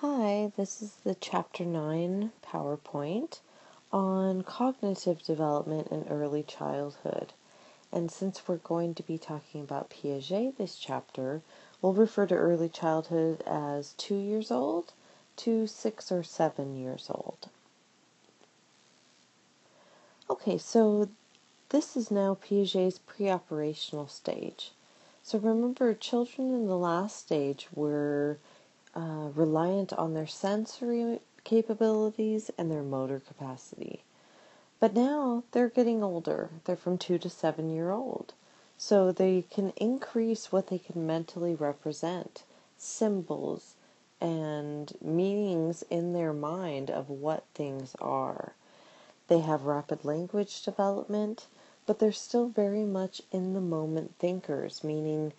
Hi, this is the Chapter 9 PowerPoint on cognitive development in early childhood. And since we're going to be talking about Piaget this chapter, we'll refer to early childhood as 2 years old to 6 or 7 years old. Okay, so this is now Piaget's pre-operational stage. So remember, children in the last stage were reliant on their sensory capabilities and their motor capacity. But now they're getting older. They're from 2 to 7 year old. So they can increase what they can mentally represent, symbols and meanings in their mind of what things are. They have rapid language development, but they're still very much in the moment thinkers, meaning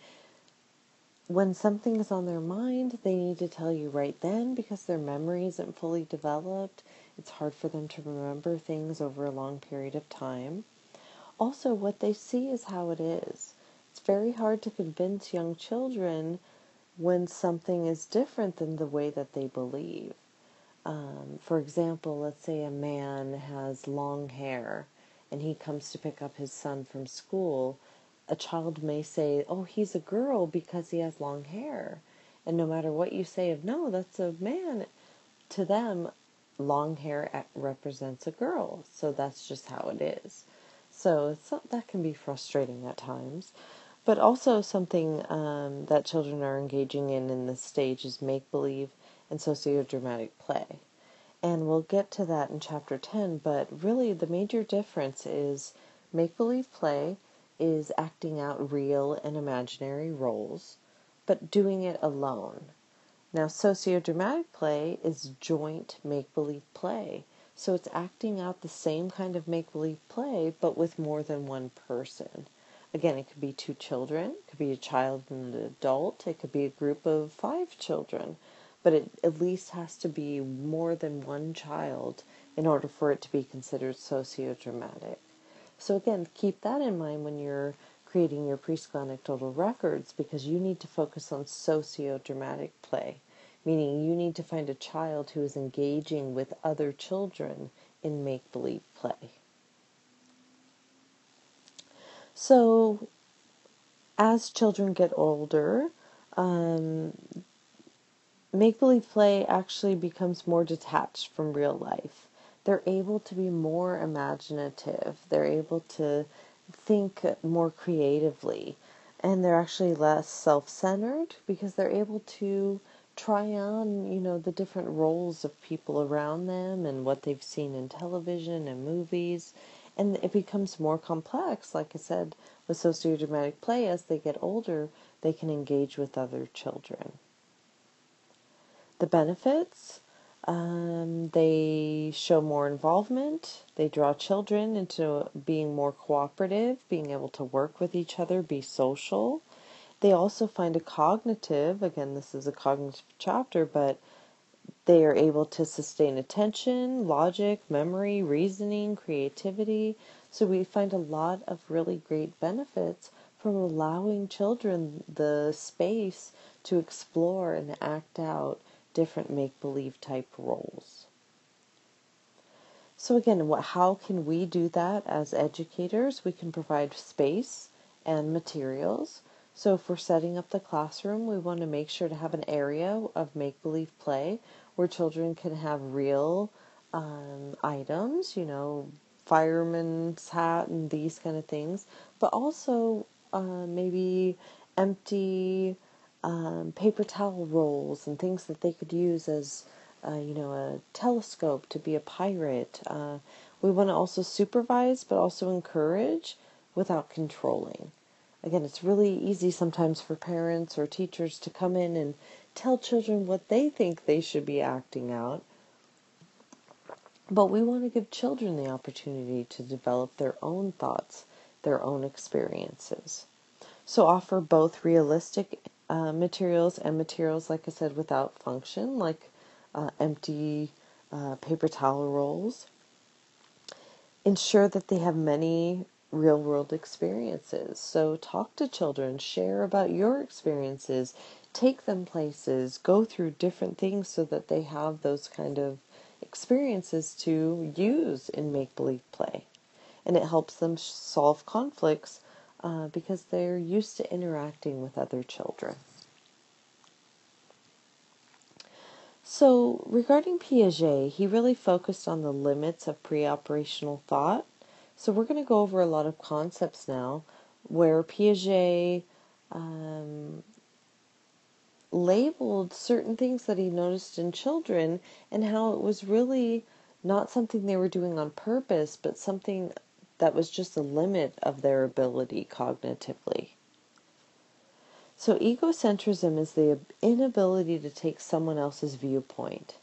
when something is on their mind, they need to tell you right then because their memory isn't fully developed. It's hard for them to remember things over a long period of time. Also, what they see is how it is. It's very hard to convince young children when something is different than the way that they believe. For example, let's say a man has long hair and he comes to pick up his son from school. A child may say, oh, he's a girl because he has long hair. And no matter what you say of, no, that's a man, to them, long hair represents a girl. So that's just how it is. So that can be frustrating at times. But also something that children are engaging in this stage is make-believe and sociodramatic play. And we'll get to that in Chapter 10, but really the major difference is make-believe play is acting out real and imaginary roles, but doing it alone. Now, sociodramatic play is joint make-believe play. So it's acting out the same kind of make-believe play, but with more than one person. Again, it could be 2 children, it could be a child and an adult, it could be a group of 5 children, but it at least has to be more than one child in order for it to be considered sociodramatic. So again, keep that in mind when you're creating your preschool anecdotal records, because you need to focus on sociodramatic play, meaning you need to find a child who is engaging with other children in make-believe play. So as children get older, make-believe play actually becomes more detached from real life. They're able to be more imaginative. They're able to think more creatively. And they're actually less self-centered because they're able to try on, the different roles of people around them and what they've seen in television and movies. And it becomes more complex. Like I said, with sociodramatic play, as they get older, they can engage with other children. The benefits, they show more involvement, they draw children into being more cooperative, being able to work with each other, be social. They also find a cognitive, again this is a cognitive chapter, but they are able to sustain attention, logic, memory, reasoning, creativity. So we find a lot of really great benefits from allowing children the space to explore and act out different make-believe type roles. So again, how can we do that as educators? We can provide space and materials. So if we're setting up the classroom, we want to make sure to have an area of make-believe play where children can have real items, fireman's hat and these kind of things, but also maybe empty paper towel rolls and things that they could use as, a telescope to be a pirate. We want to also supervise, but also encourage without controlling. Again, it's really easy sometimes for parents or teachers to come in and tell children what they think they should be acting out. But we want to give children the opportunity to develop their own thoughts, their own experiences. So offer both realistic materials and materials, like I said, without function, like empty paper towel rolls. Ensure that they have many real-world experiences. So talk to children, share about your experiences, take them places, go through different things so that they have those kind of experiences to use in make-believe play. And it helps them solve conflicts because they're used to interacting with other children. So regarding Piaget, he really focused on the limits of pre-operational thought. So we're going to go over a lot of concepts now where Piaget labeled certain things that he noticed in children and how it was really not something they were doing on purpose, but something that was just a limit of their ability cognitively. So egocentrism is the inability to take someone else's viewpoint.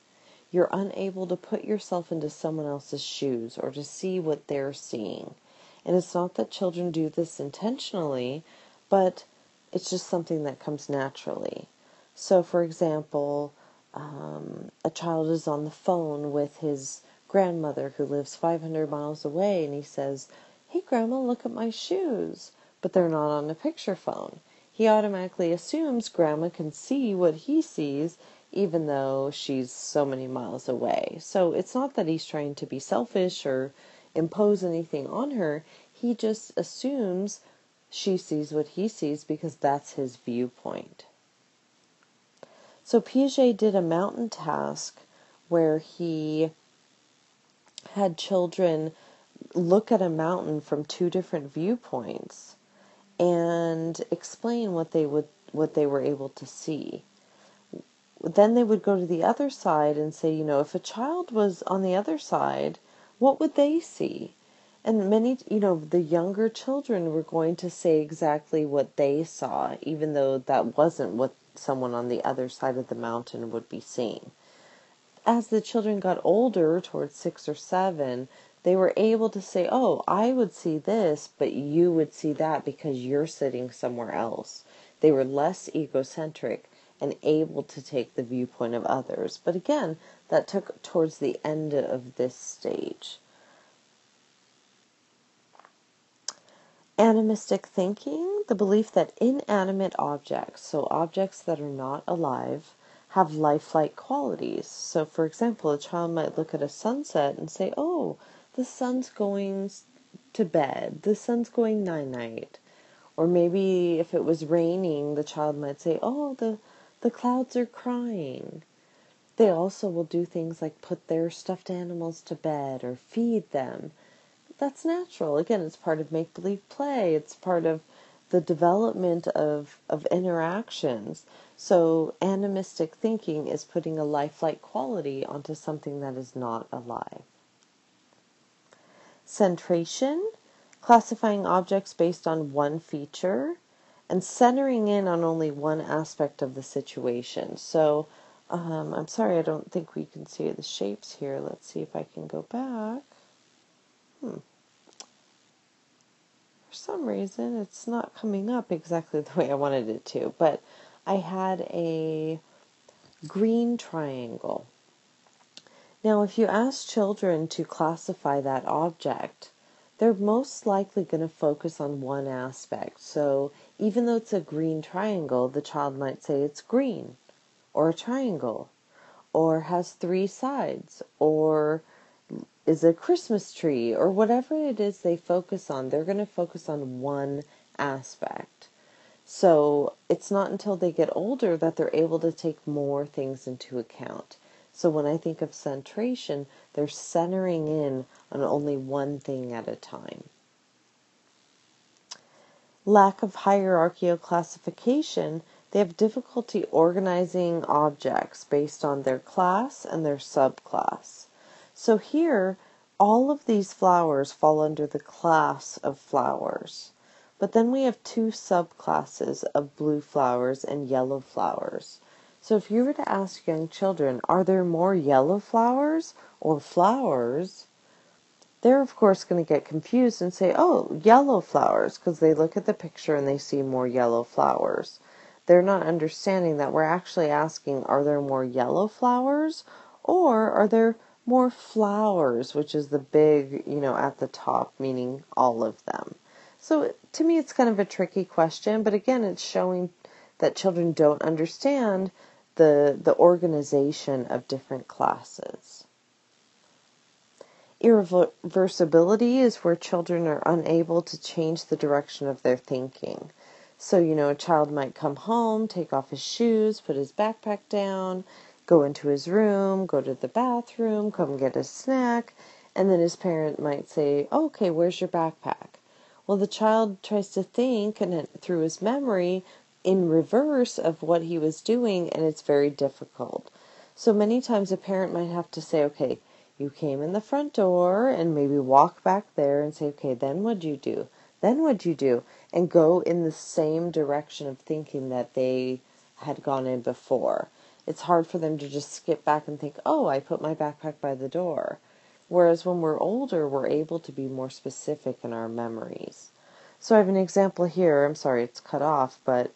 You're unable to put yourself into someone else's shoes or to see what they're seeing. And it's not that children do this intentionally, but it's just something that comes naturally. So, for example, a child is on the phone with his grandmother who lives 500 miles away, and he says, "Hey, Grandma, look at my shoes." But they're not on a picture phone. He automatically assumes Grandma can see what he sees, even though she's so many miles away. So it's not that he's trying to be selfish or impose anything on her. He just assumes she sees what he sees because that's his viewpoint. So Piaget did a mountain task where he had children look at a mountain from two different viewpoints and explain what they were able to see. Then they would go to the other side and say, if a child was on the other side, what would they see? And many, the younger children were going to say exactly what they saw, even though that wasn't what someone on the other side of the mountain would be seeing. As the children got older, towards 6 or 7, they were able to say, "Oh, I would see this, but you would see that because you're sitting somewhere else." They were less egocentric and able to take the viewpoint of others. But again, that took towards the end of this stage. Animistic thinking, the belief that inanimate objects, so objects that are not alive, have lifelike qualities. So, for example, a child might look at a sunset and say, "Oh, the sun's going to bed, the sun's going night-night." Or maybe if it was raining, the child might say, "Oh, the clouds are crying." They also will do things like put their stuffed animals to bed or feed them. That's natural. Again, it's part of make-believe play. It's part of the development of interactions. So animistic thinking is putting a lifelike quality onto something that is not alive. Centration, classifying objects based on one feature and centering in on only one aspect of the situation. So, I'm sorry, I don't think we can see the shapes here. Let's see if I can go back. For some reason, it's not coming up exactly the way I wanted it to, but I had a green triangle. Now, if you ask children to classify that object, they're most likely going to focus on one aspect. So even though it's a green triangle, the child might say it's green, or a triangle, or has 3 sides, or is a Christmas tree, or whatever it is they focus on. They're going to focus on one aspect. So it's not until they get older that they're able to take more things into account. So when I think of centration, they're centering in on only one thing at a time. Lack of hierarchical classification, they have difficulty organizing objects based on their class and their subclass. So here, all of these flowers fall under the class of flowers. But then we have 2 subclasses of blue flowers and yellow flowers. So if you were to ask young children, are there more yellow flowers or flowers? They're of course going to get confused and say, "Oh, yellow flowers," because they look at the picture and they see more yellow flowers. They're not understanding that we're actually asking, are there more yellow flowers or are there more flowers, which is the big, at the top, meaning all of them. So to me, it's kind of a tricky question, but again, it's showing that children don't understand the organization of different classes. Irreversibility is where children are unable to change the direction of their thinking. So, a child might come home, take off his shoes, put his backpack down, go into his room, go to the bathroom, come get a snack, and then his parent might say, "Okay, where's your backpack?" Well, the child tries to think and through his memory in reverse of what he was doing, and it's very difficult. So many times a parent might have to say, "Okay, you came in the front door," and maybe walk back there and say, "Okay, then what'd you do? Then what'd you do?" And go in the same direction of thinking that they had gone in before. It's hard for them to just skip back and think, "Oh, I put my backpack by the door." Whereas when we're older, we're able to be more specific in our memories. So I have an example here. I'm sorry, it's cut off, but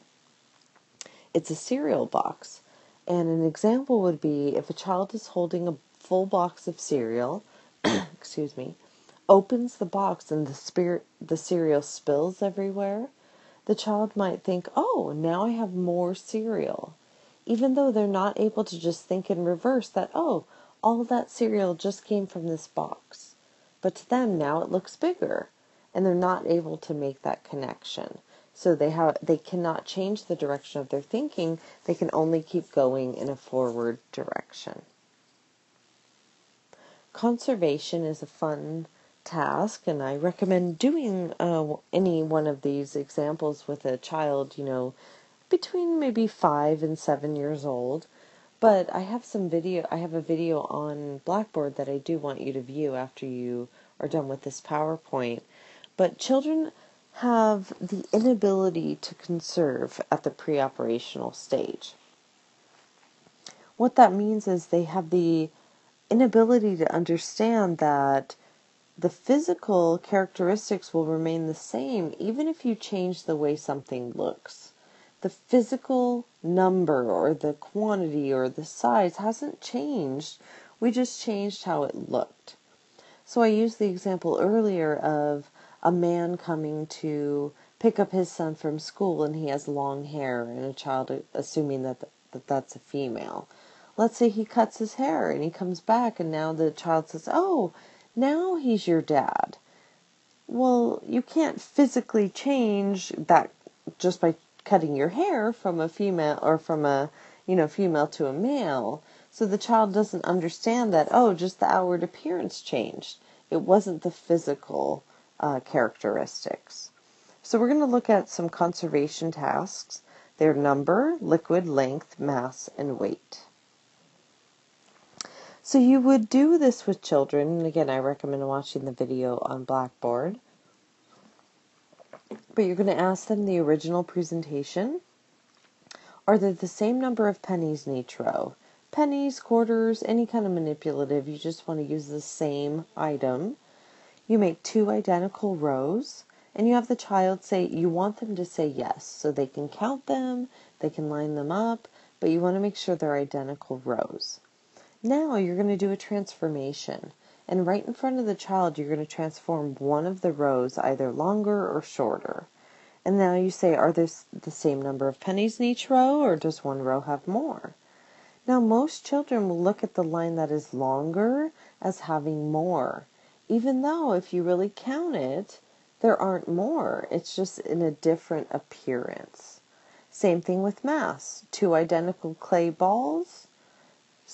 it's a cereal box. And an example would be if a child is holding a full box of cereal, excuse me, opens the box and the cereal spills everywhere, the child might think, "Oh, now I have more cereal." Even though they're not able to just think in reverse that, "Oh, all that cereal just came from this box." But to them, now it looks bigger, and they're not able to make that connection. So they cannot change the direction of their thinking. They can only keep going in a forward direction. Conservation is a fun task, and I recommend doing any one of these examples with a child, between maybe 5 and 7 years old. But I have a video on Blackboard that I do want you to view after you are done with this PowerPoint. But children have the inability to conserve at the pre-operational stage. What that means is they have the inability to understand that the physical characteristics will remain the same even if you change the way something looks. The physical number or the quantity or the size hasn't changed. We just changed how it looked. So I used the example earlier of a man coming to pick up his son from school and he has long hair, and a child assuming that's a female. Let's say he cuts his hair and he comes back and now the child says, "Oh, now he's your dad." Well, you can't physically change that just by cutting your hair from a female or from a, female to a male. So the child doesn't understand that, just the outward appearance changed. It wasn't the physical characteristics. So we're going to look at some conservation tasks. They're number, liquid, length, mass, and weight. So you would do this with children, and again, I recommend watching the video on Blackboard. But you're going to ask them the original presentation. Are there the same number of pennies in each row? Pennies, quarters, any kind of manipulative, you just want to use the same item. You make 2 identical rows, and you have the child say, you want them to say yes, so they can count them, they can line them up, but you want to make sure they're identical rows. Now you're going to do a transformation, and right in front of the child you're going to transform one of the rows either longer or shorter. And now you say, are there the same number of pennies in each row, or does one row have more? Now most children will look at the line that is longer as having more, even though if you really count it, there aren't more. It's just in a different appearance. Same thing with mass. 2 identical clay balls,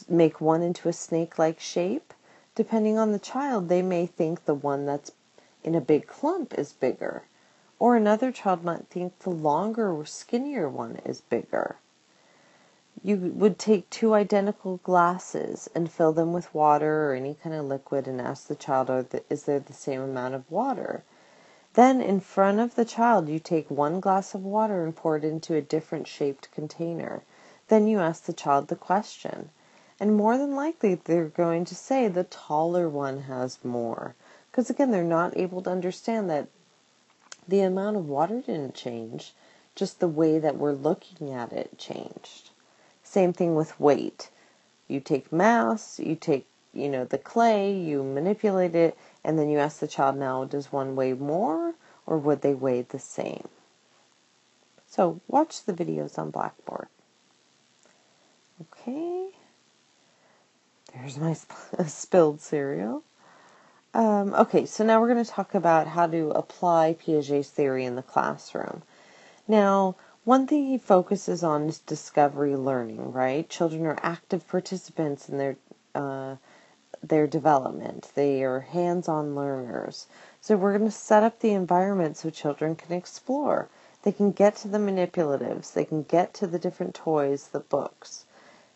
make one into a snake-like shape. Depending on the child, they may think the one that's in a big clump is bigger. Or another child might think the longer or skinnier one is bigger. You would take 2 identical glasses and fill them with water or any kind of liquid and ask the child, is there the same amount of water? Then in front of the child, you take 1 glass of water and pour it into a different shaped container. Then you ask the child the question. And more than likely, they're going to say the taller one has more. Because again, they're not able to understand that the amount of water didn't change, just the way that we're looking at it changed. Same thing with weight. You take mass, you take, the clay, you manipulate it, and then you ask the child, now, does one weigh more, or would they weigh the same? So watch the videos on Blackboard. Okay. There's my spilled cereal. Okay, so now we're going to talk about how to apply Piaget's theory in the classroom. Now, one thing he focuses on is discovery learning, right? Children are active participants in their development. They are hands-on learners. So we're going to set up the environment so children can explore. They can get to the manipulatives. They can get to the different toys, the books.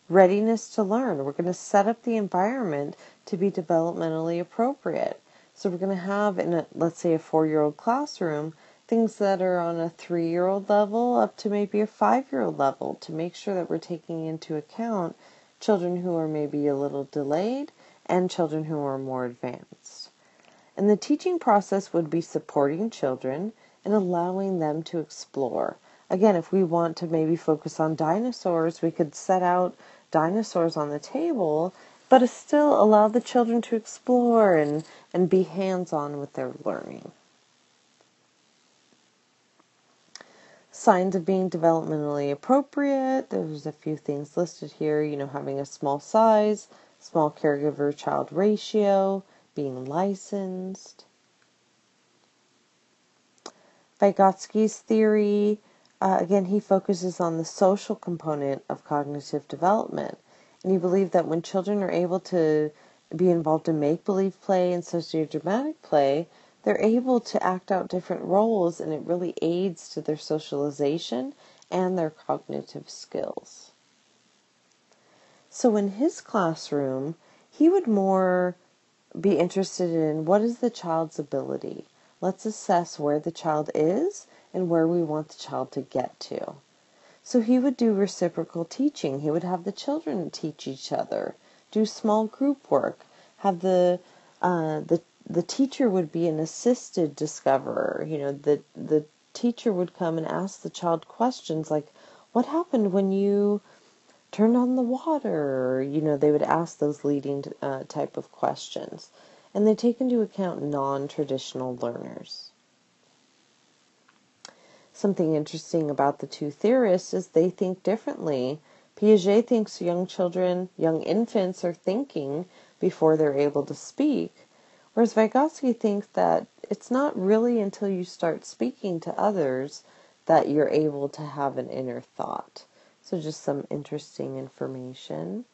Readiness to learn. We're going to set up the environment to be developmentally appropriate. So we're going to have, in let's say a 4-year-old classroom, things that are on a 3-year-old level up to maybe a 5-year-old level to make sure that we're taking into account children who are maybe a little delayed and children who are more advanced. And the teaching process would be supporting children and allowing them to explore. Again, if we want to maybe focus on dinosaurs, we could set out dinosaurs on the table, but still allow the children to explore and be hands-on with their learning. Signs of being developmentally appropriate. There's a few things listed here, having a small size, small caregiver-child ratio, being licensed. Vygotsky's theory, again, he focuses on the social component of cognitive development. And he believed that when children are able to be involved in make-believe play and sociodramatic play, they're able to act out different roles, and it really aids to their socialization and their cognitive skills. So in his classroom, he would more be interested in what is the child's ability. Let's assess where the child is and where we want the child to get to. So he would do reciprocal teaching. He would have the children teach each other, do small group work, have the teacher would be an assisted discoverer. The teacher would come and ask the child questions like, what happened when you turned on the water? They would ask those leading type of questions. And they take into account non-traditional learners. Something interesting about the two theorists is they think differently. Piaget thinks young infants are thinking before they're able to speak, whereas Vygotsky thinks that it's not really until you start speaking to others that you're able to have an inner thought. So just some interesting information.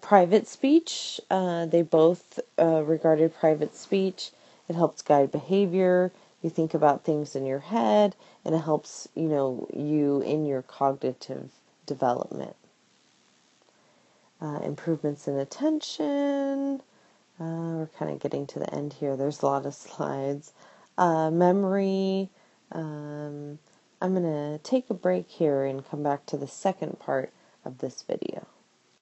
Private speech, they both regarded private speech. It helps guide behavior. You think about things in your head, and it helps, you in your cognitive development. Improvements in attention. We're kind of getting to the end here. There's a lot of slides. Memory. I'm going to take a break here and come back to the second part of this video.